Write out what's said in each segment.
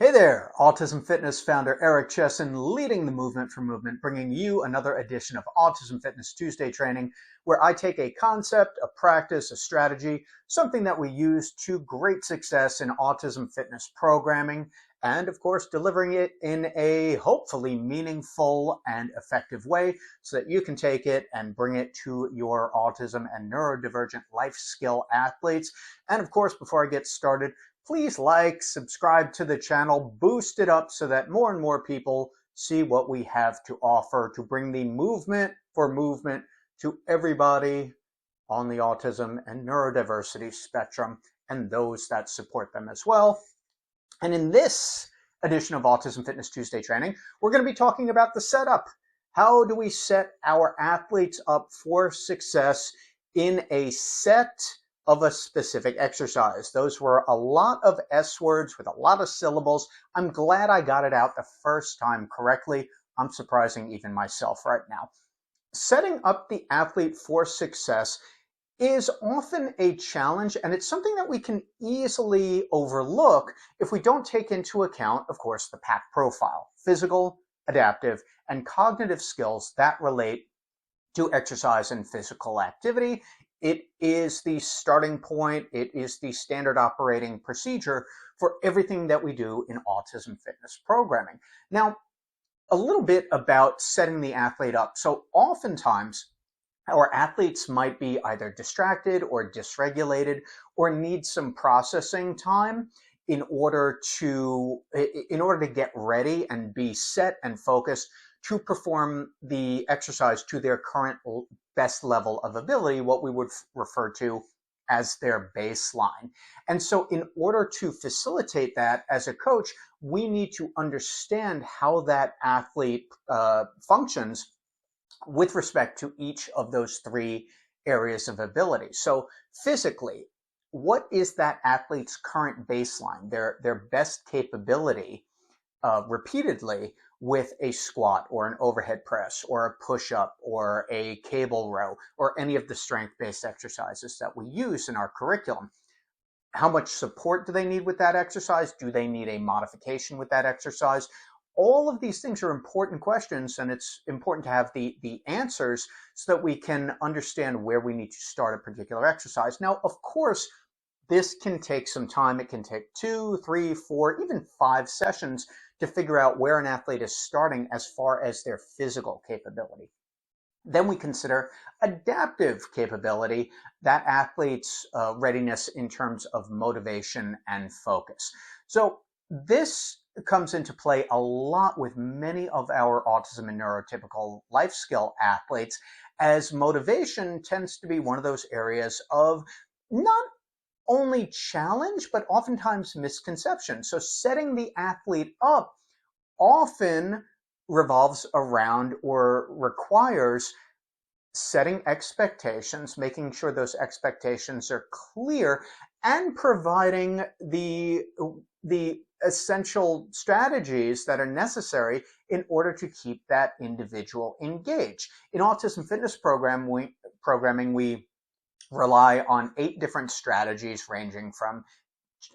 Hey there, Autism Fitness founder Eric Chessen, leading the movement for movement, bringing you another edition of Autism Fitness Tuesday training, where I take a concept, a practice, a strategy, something that we use to great success in autism fitness programming, and of course, delivering it in a hopefully meaningful and effective way so that you can take it and bring it to your autism and neurodivergent life skill athletes. And of course, before I get started, please like, subscribe to the channel, boost it up so that more and more people see what we have to offer to bring the movement for movement to everybody on the autism and neurodiversity spectrum and those that support them as well. And in this edition of Autism Fitness Tuesday training, we're going to be talking about the setup. How do we set our athletes up for success in a set of a specific exercise? Those were a lot of S words with a lot of syllables. I'm glad I got it out the first time correctly. I'm surprising even myself right now. Setting up the athlete for success is often a challenge, and it's something that we can easily overlook if we don't take into account, of course, the PAC profile, physical, adaptive, and cognitive skills that relate to exercise and physical activity. It is the starting point. It is the standard operating procedure for everything that we do in autism fitness programming. Now, a little bit about setting the athlete up. So oftentimes, our athletes might be either distracted or dysregulated or need some processing time in order to get ready and be set and focused to perform the exercise to their current best level of ability, what we would refer to as their baseline. And so in order to facilitate that as a coach, we need to understand how that athlete functions with respect to each of those three areas of ability. So physically, what is that athlete's current baseline, their best capability repeatedly with a squat or an overhead press or a push-up or a cable row or any of the strength-based exercises that we use in our curriculum? How much support do they need with that exercise? Do they need a modification with that exercise? All of these things are important questions, and it's important to have the answers so that we can understand where we need to start a particular exercise. Now, of course, this can take some time. It can take 2, 3, 4, even 5 sessions to figure out where an athlete is starting as far as their physical capability. Then we consider adaptive capability, that athlete's readiness in terms of motivation and focus. So this comes into play a lot with many of our autism and neurotypical life skill athletes, as motivation tends to be one of those areas of not only challenge, but oftentimes misconception. So setting the athlete up often revolves around or requires setting expectations, making sure those expectations are clear, and providing the essential strategies that are necessary in order to keep that individual engaged. In autism fitness programming, we rely on 8 different strategies ranging from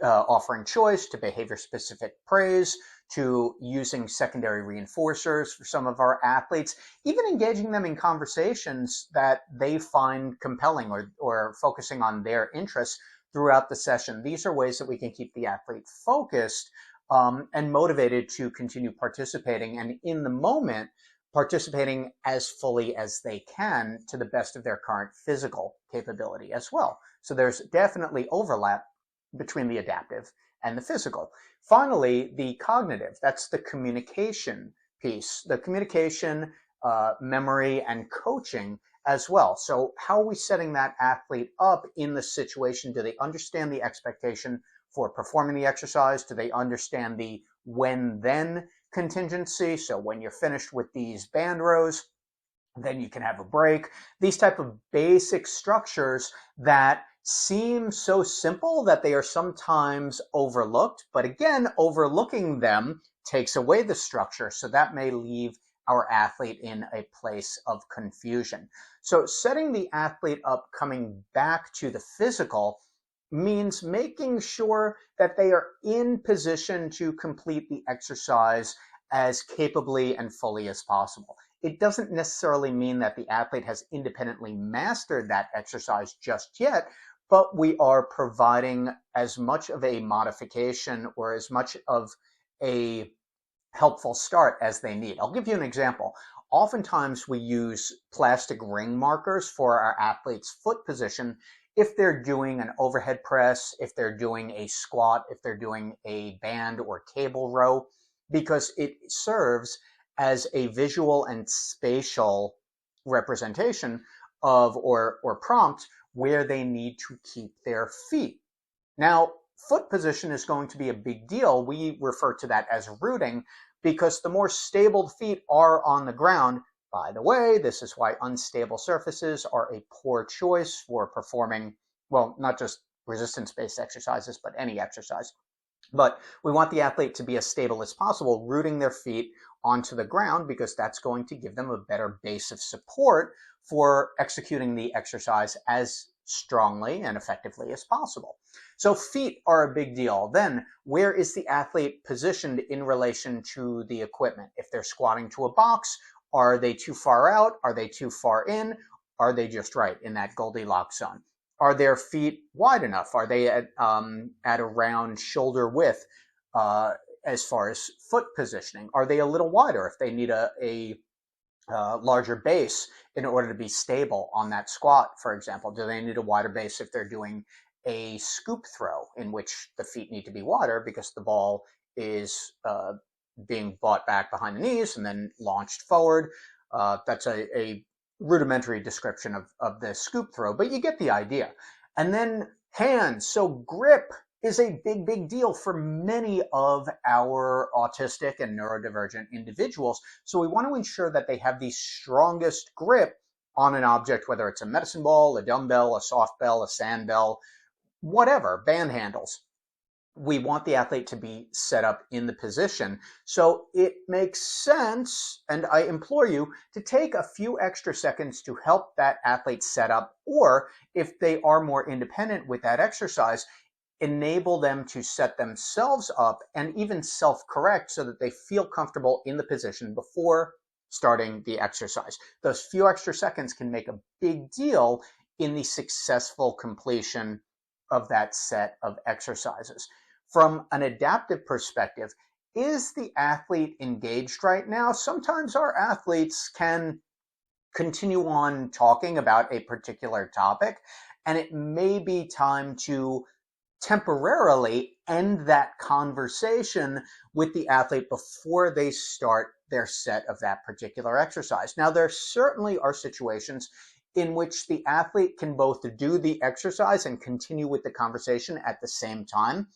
offering choice to behavior-specific praise to using secondary reinforcers for some of our athletes, even engaging them in conversations that they find compelling or focusing on their interests throughout the session. These are ways that we can keep the athlete focused and motivated to continue participating, and in the moment, participating as fully as they can to the best of their current physical capability as well. So there's definitely overlap between the adaptive and the physical. Finally, the cognitive, that's the communication piece, the communication, memory, and coaching as well. So how are we setting that athlete up in the situation? Do they understand the expectation for performing the exercise? Do they understand the when-then contingency? So when you're finished with these band rows, then you can have a break. These type of basic structures that seem so simple that they are sometimes overlooked. But again, overlooking them takes away the structure. So that may leave our athlete in a place of confusion. So setting the athlete up, coming back to the physical, means making sure that they are in position to complete the exercise as capably and fully as possible. It doesn't necessarily mean that the athlete has independently mastered that exercise just yet, but we are providing as much of a modification or as much of a helpful start as they need. I'll give you an example. Oftentimes we use plastic ring markers for our athlete's foot position if they're doing an overhead press, if they're doing a squat, if they're doing a band or cable row, because it serves as a visual and spatial representation of or prompt where they need to keep their feet. Now, foot position is going to be a big deal. We refer to that as rooting because the more stable the feet are on the ground, by the way, this is why unstable surfaces are a poor choice for performing, well, not just resistance-based exercises, but any exercise. But we want the athlete to be as stable as possible, rooting their feet onto the ground because that's going to give them a better base of support for executing the exercise as strongly and effectively as possible. So feet are a big deal. Then where is the athlete positioned in relation to the equipment? If they're squatting to a box, are they too far out? Are they too far in? Are they just right in that Goldilocks zone? Are their feet wide enough? Are they at around shoulder width as far as foot positioning? Are they a little wider if they need a larger base in order to be stable on that squat, for example? Do they need a wider base if they're doing a scoop throw in which the feet need to be wider because the ball is being brought back behind the knees and then launched forward? That's a rudimentary description of the scoop throw, but you get the idea. And then hands. So grip is a big deal for many of our autistic and neurodivergent individuals. So we want to ensure that they have the strongest grip on an object, whether it's a medicine ball, a dumbbell, a soft bell, a sand bell, whatever, band handles. We want the athlete to be set up in the position. So it makes sense, and I implore you to take a few extra seconds to help that athlete set up, or if they are more independent with that exercise, enable them to set themselves up and even self-correct so that they feel comfortable in the position before starting the exercise. Those few extra seconds can make a big deal in the successful completion of that set of exercises. From an adaptive perspective, is the athlete engaged right now? Sometimes our athletes can continue on talking about a particular topic, and it may be time to temporarily end that conversation with the athlete before they start their set of that particular exercise. Now, there certainly are situations in which the athlete can both do the exercise and continue with the conversation at the same time.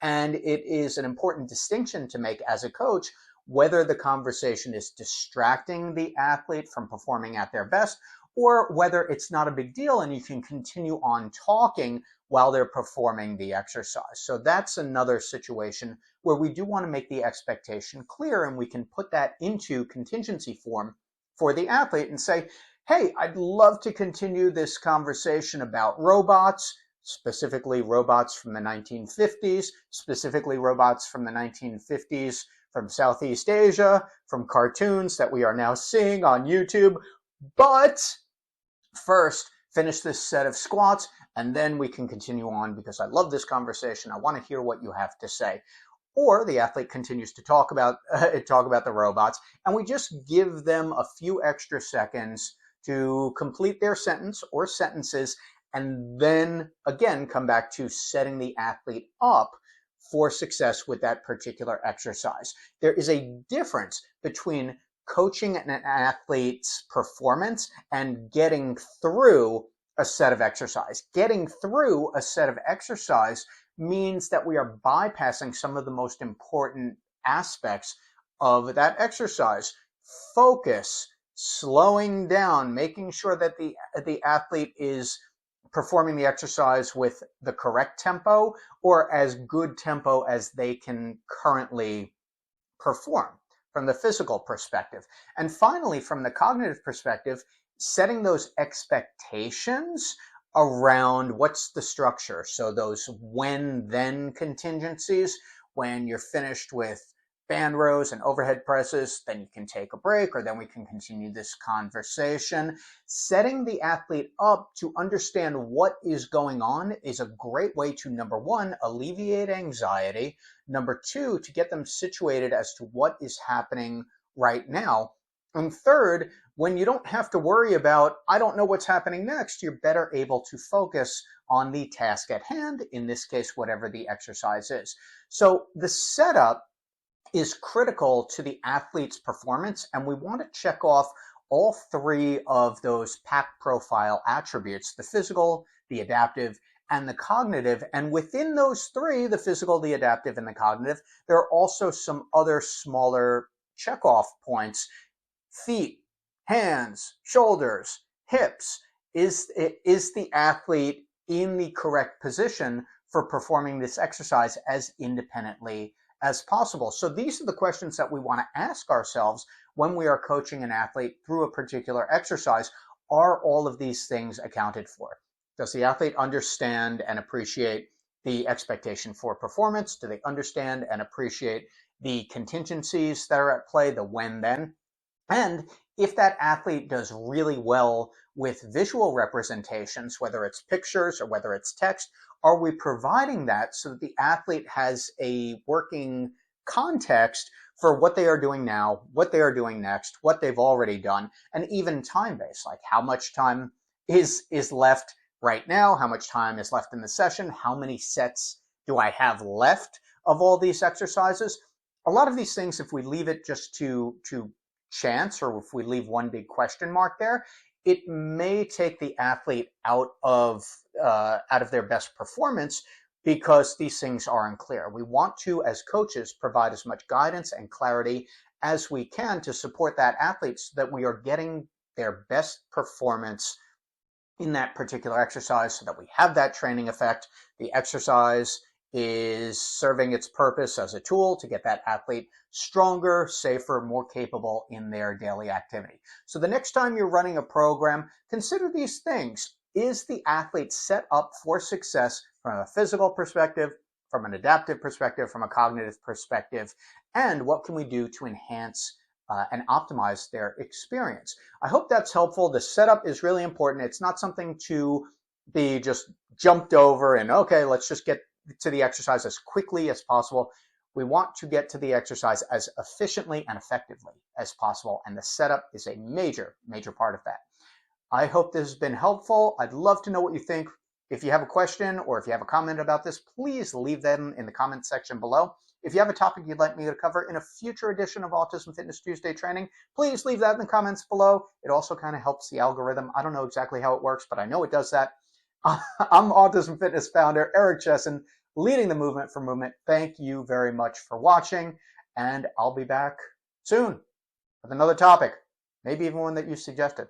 And it is an important distinction to make as a coach whether the conversation is distracting the athlete from performing at their best, or whether it's not a big deal and you can continue on talking while they're performing the exercise. So that's another situation where we do want to make the expectation clear, and we can put that into contingency form for the athlete and say, hey, I'd love to continue this conversation about robots, specifically robots from the 1950s, specifically robots from the 1950s from Southeast Asia, from cartoons that we are now seeing on YouTube. But first, finish this set of squats, and then we can continue on because I love this conversation. I want to hear what you have to say. Or the athlete continues to talk about the robots, and we just give them a few extra seconds to complete their sentence or sentences, and then again come back to setting the athlete up for success with that particular exercise. There is a difference between coaching an athlete's performance and getting through a set of exercise. Getting through a set of exercise means that we are bypassing some of the most important aspects of that exercise. Focus, slowing down, making sure that the athlete is performing the exercise with the correct tempo or as good tempo as they can currently perform from the physical perspective. And finally, from the cognitive perspective, setting those expectations around what's the structure. So those when-then contingencies, when you're finished with band rows and overhead presses, then you can take a break, or then we can continue this conversation. Setting the athlete up to understand what is going on is a great way to, number one, alleviate anxiety, number two, to get them situated as to what is happening right now, and third, when you don't have to worry about, I don't know what's happening next, you're better able to focus on the task at hand, in this case, whatever the exercise is. So the setup is critical to the athlete's performance, and we want to check off all three of those PAC profile attributes: the physical, the adaptive, and the cognitive. And within those three, the physical, the adaptive, and the cognitive, there are also some other smaller checkoff points: feet, hands, shoulders, hips. Is the athlete in the correct position for performing this exercise as independently as possible? So these are the questions that we want to ask ourselves when we are coaching an athlete through a particular exercise. Are all of these things accounted for? Does the athlete understand and appreciate the expectation for performance? Do they understand and appreciate the contingencies that are at play, the when-then? And if that athlete does really well with visual representations, whether it's pictures or whether it's text, are we providing that so that the athlete has a working context for what they are doing now, what they are doing next, what they've already done, and even time-based, like how much time is left right now, how much time is left in the session, how many sets do I have left of all these exercises? A lot of these things, if we leave it just to chance, or if we leave one big question mark there, it may take the athlete out of their best performance, because these things are unclear. We want to, as coaches, provide as much guidance and clarity as we can to support that athlete so that we are getting their best performance in that particular exercise, so that we have that training effect. The exercise is serving its purpose as a tool to get that athlete stronger, safer, more capable in their daily activity. So the next time you're running a program, consider these things. Is the athlete set up for success from a physical perspective, from an adaptive perspective, from a cognitive perspective? And what can we do to enhance and optimize their experience? I hope that's helpful. The setup is really important. It's not something to be just jumped over and, okay, let's just get to the exercise as quickly as possible. We want to get to the exercise as efficiently and effectively as possible, and the setup is a major, major part of that. I hope this has been helpful. I'd love to know what you think. If you have a question or if you have a comment about this, please leave them in the comment section below. If you have a topic you'd like me to cover in a future edition of Autism Fitness Tuesday training, please leave that in the comments below. It also kind of helps the algorithm. I don't know exactly how it works, but I know it does that. I'm Autism Fitness founder Eric Chessen, leading the movement for movement. Thank you very much for watching, and I'll be back soon with another topic, maybe even one that you suggested.